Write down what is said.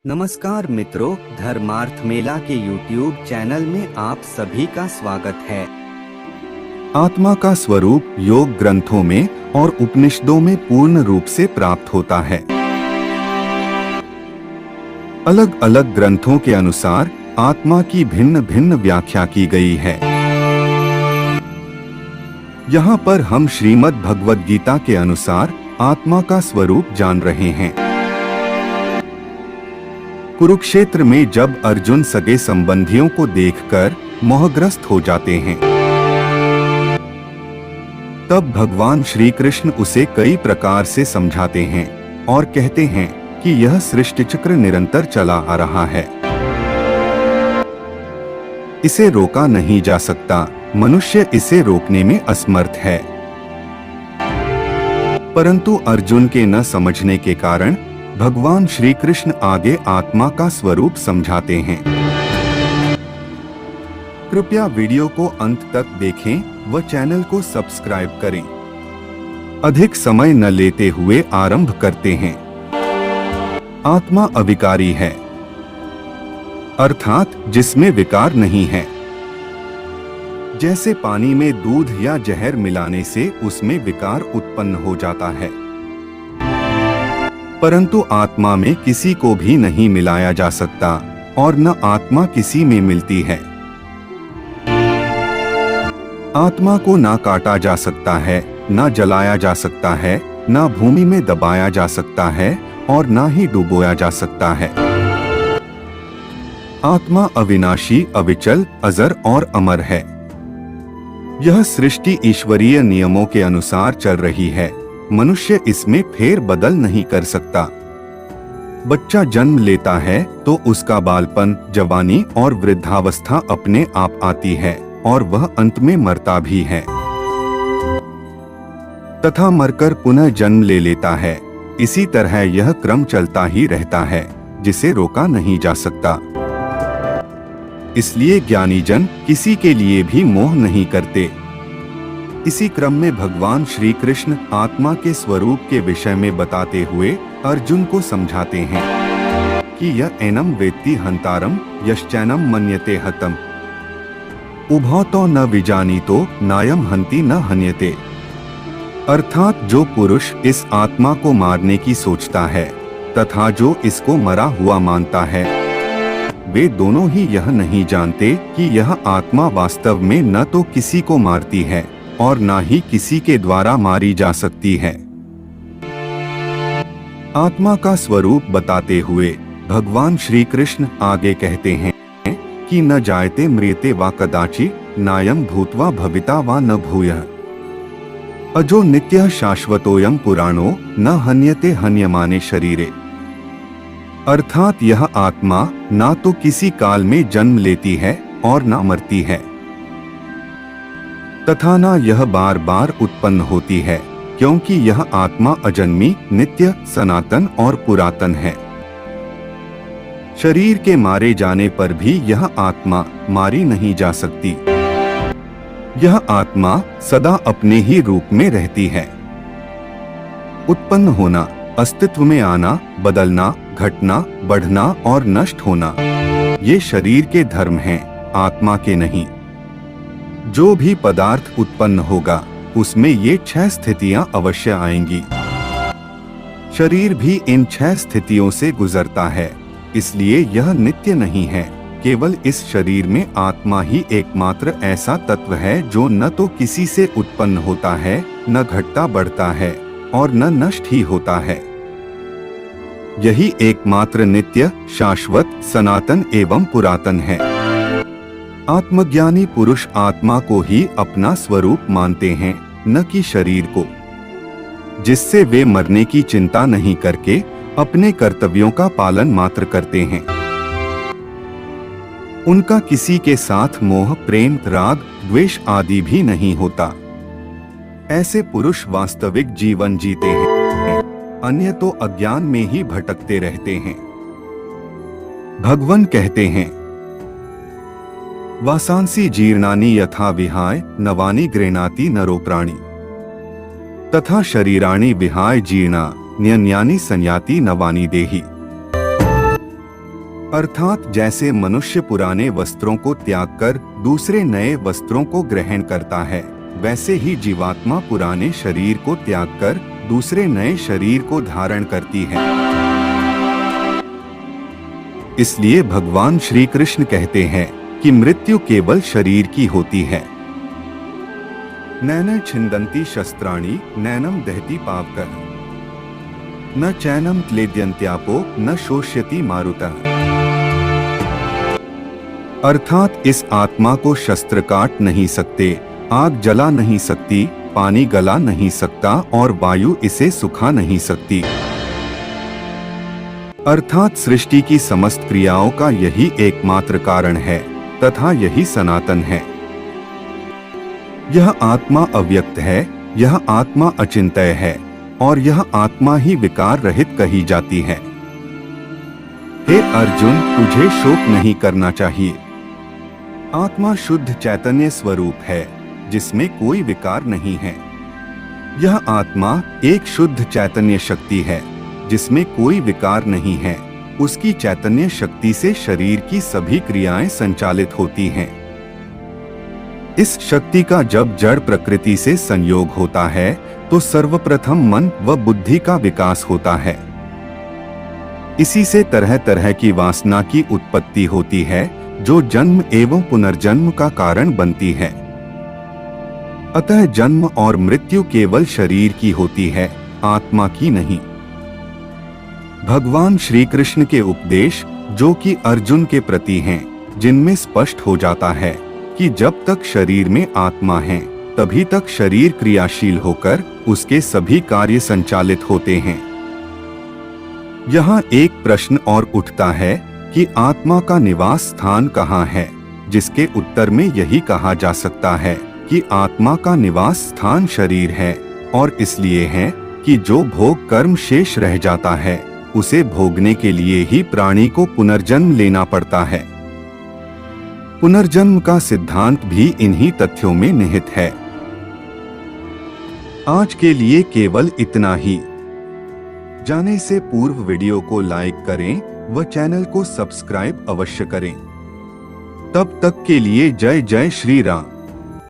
नमस्कार मित्रों, धर्मार्थ मेला के YouTube चैनल में आप सभी का स्वागत है। आत्मा का स्वरूप योग ग्रंथों में और उपनिषदों में पूर्ण रूप से प्राप्त होता है। अलग अलग ग्रंथों के अनुसार आत्मा की भिन्न भिन्न व्याख्या की गई है। यहाँ पर हम श्रीमद् भगवद गीता के अनुसार आत्मा का स्वरूप जान रहे हैं। कुरुक्षेत्र में जब अर्जुन सगे संबंधियों को देखकर मोहग्रस्त हो जाते हैं, तब भगवान श्री कृष्ण उसे कई प्रकार से समझाते हैं और कहते हैं कि यह सृष्टि चक्र निरंतर चला आ रहा है, इसे रोका नहीं जा सकता, मनुष्य इसे रोकने में असमर्थ है। परंतु अर्जुन के न समझने के कारण भगवान श्री कृष्ण आगे आत्मा का स्वरूप समझाते हैं। कृपया वीडियो को अंत तक देखें व चैनल को सब्सक्राइब करें। अधिक समय न लेते हुए आरंभ करते हैं। आत्मा अविकारी है, अर्थात जिसमें विकार नहीं है। जैसे पानी में दूध या जहर मिलाने से उसमें विकार उत्पन्न हो जाता है, परंतु आत्मा में किसी को भी नहीं मिलाया जा सकता और न आत्मा किसी में मिलती है। आत्मा को ना काटा जा सकता है, ना जलाया जा सकता है, ना भूमि में दबाया जा सकता है और ना ही डुबोया जा सकता है। आत्मा अविनाशी, अविचल, अजर और अमर है। यह सृष्टि ईश्वरीय नियमों के अनुसार चल रही है। मनुष्य इसमें फेर बदल नहीं कर सकता। बच्चा जन्म लेता है तो उसका बालपन, जवानी और वृद्धावस्था अपने आप आती है और वह अंत में मरता भी है तथा मरकर पुनः जन्म ले लेता है। इसी तरह यह क्रम चलता ही रहता है, जिसे रोका नहीं जा सकता। इसलिए ज्ञानी जन किसी के लिए भी मोह नहीं करते। इसी क्रम में भगवान श्री कृष्ण आत्मा के स्वरूप के विषय में बताते हुए अर्जुन को समझाते हैं कि यह एनम वेत्ति हंतारम यश्चैनम मन्यते हतम उभौ तो न विजानीतो नायम हंति न हन्यते। अर्थात जो पुरुष इस आत्मा को मारने की सोचता है तथा जो इसको मरा हुआ मानता है, वे दोनों ही यह नहीं जानते कि यह आत्मा वास्तव में न तो किसी को मारती है और ना ही किसी के द्वारा मारी जा सकती है। आत्मा का स्वरूप बताते हुए भगवान श्री कृष्ण आगे कहते हैं कि न जायते म्रियते वा कदाचि नायम भूत्वा भविता वा न भूयः अजो नित्यः शाश्वतोयम पुराणो न हन्यते हन्यमाने शरीरे। अर्थात यह आत्मा ना तो किसी काल में जन्म लेती है और ना मरती है तथा न यह बार बार उत्पन्न होती है, क्योंकि यह आत्मा अजन्मी, नित्य, सनातन और पुरातन है। शरीर के मारे जाने पर भी यह आत्मा मारी नहीं जा सकती। यह आत्मा सदा अपने ही रूप में रहती है। उत्पन्न होना, अस्तित्व में आना, बदलना, घटना, बढ़ना और नष्ट होना, ये शरीर के धर्म हैं, आत्मा के नहीं। जो भी पदार्थ उत्पन्न होगा उसमें ये 6 स्थितियां अवश्य आएंगी। शरीर भी इन 6 स्थितियों से गुजरता है, इसलिए यह नित्य नहीं है। केवल इस शरीर में आत्मा ही एकमात्र ऐसा तत्व है जो न तो किसी से उत्पन्न होता है, न घटता बढ़ता है और न नष्ट ही होता है। यही एकमात्र नित्य, शाश्वत, सनातन एवं पुरातन है। आत्मज्ञानी पुरुष आत्मा को ही अपना स्वरूप मानते हैं, न कि शरीर को, जिससे वे मरने की चिंता नहीं करके अपने कर्तव्यों का पालन मात्र करते हैं। उनका किसी के साथ मोह, प्रेम, राग, द्वेष आदि भी नहीं होता। ऐसे पुरुष वास्तविक जीवन जीते हैं, अन्य तो अज्ञान में ही भटकते रहते हैं। भगवान कहते हैं, वासांसी जीर्णानि यथा विहाय नवानि गृह्णाति नरो प्राणी तथा शरीराणि विहाय जीर्णा न्यन्यानि संयाति नवानि देहि। अर्थात जैसे मनुष्य पुराने वस्त्रों को त्याग कर दूसरे नए वस्त्रों को ग्रहण करता है, वैसे ही जीवात्मा पुराने शरीर को त्याग कर दूसरे नए शरीर को धारण करती है। इसलिए भगवान श्री कृष्ण कहते हैं कि मृत्यु केवल शरीर की होती है। नैन छिन्दन्ति शस्त्राणि नैनम दहति पावकः न चैनम क्लेद्यन्त्यापो न शोष्यति मारुतः। अर्थात इस आत्मा को शस्त्र काट नहीं सकते, आग जला नहीं सकती, पानी गला नहीं सकता और वायु इसे सुखा नहीं सकती। अर्थात सृष्टि की समस्त क्रियाओं का यही एकमात्र कारण है तथा यही सनातन है। यह आत्मा अव्यक्त है, यह आत्मा अचिंत्य है और यह आत्मा ही विकार रहित कही जाती है। हे अर्जुन, तुझे शोक नहीं करना चाहिए। आत्मा शुद्ध चैतन्य स्वरूप है जिसमें कोई विकार नहीं है। यह आत्मा एक शुद्ध चैतन्य शक्ति है जिसमें कोई विकार नहीं है। उसकी चैतन्य शक्ति से शरीर की सभी क्रियाएं संचालित होती हैं। इस शक्ति का जब जड़ प्रकृति से संयोग होता है तो सर्वप्रथम मन व बुद्धि का विकास होता है। इसी से तरह तरह की वासना की उत्पत्ति होती है जो जन्म एवं पुनर्जन्म का कारण बनती है। अतः जन्म और मृत्यु केवल शरीर की होती है, आत्मा की नहीं। भगवान श्री कृष्ण के उपदेश जो कि अर्जुन के प्रति हैं, जिनमें स्पष्ट हो जाता है कि जब तक शरीर में आत्मा है तभी तक शरीर क्रियाशील होकर उसके सभी कार्य संचालित होते हैं। यहाँ एक प्रश्न और उठता है कि आत्मा का निवास स्थान कहाँ है, जिसके उत्तर में यही कहा जा सकता है कि आत्मा का निवास स्थान शरीर है और इसलिए है कि जो भोग कर्म शेष रह जाता है उसे भोगने के लिए ही प्राणी को पुनर्जन्म लेना पड़ता है। पुनर्जन्म का सिद्धांत भी इन्हीं तथ्यों में निहित है। आज के लिए केवल इतना ही। जाने से पूर्व वीडियो को लाइक करें व चैनल को सब्सक्राइब अवश्य करें। तब तक के लिए जय जय श्री राम।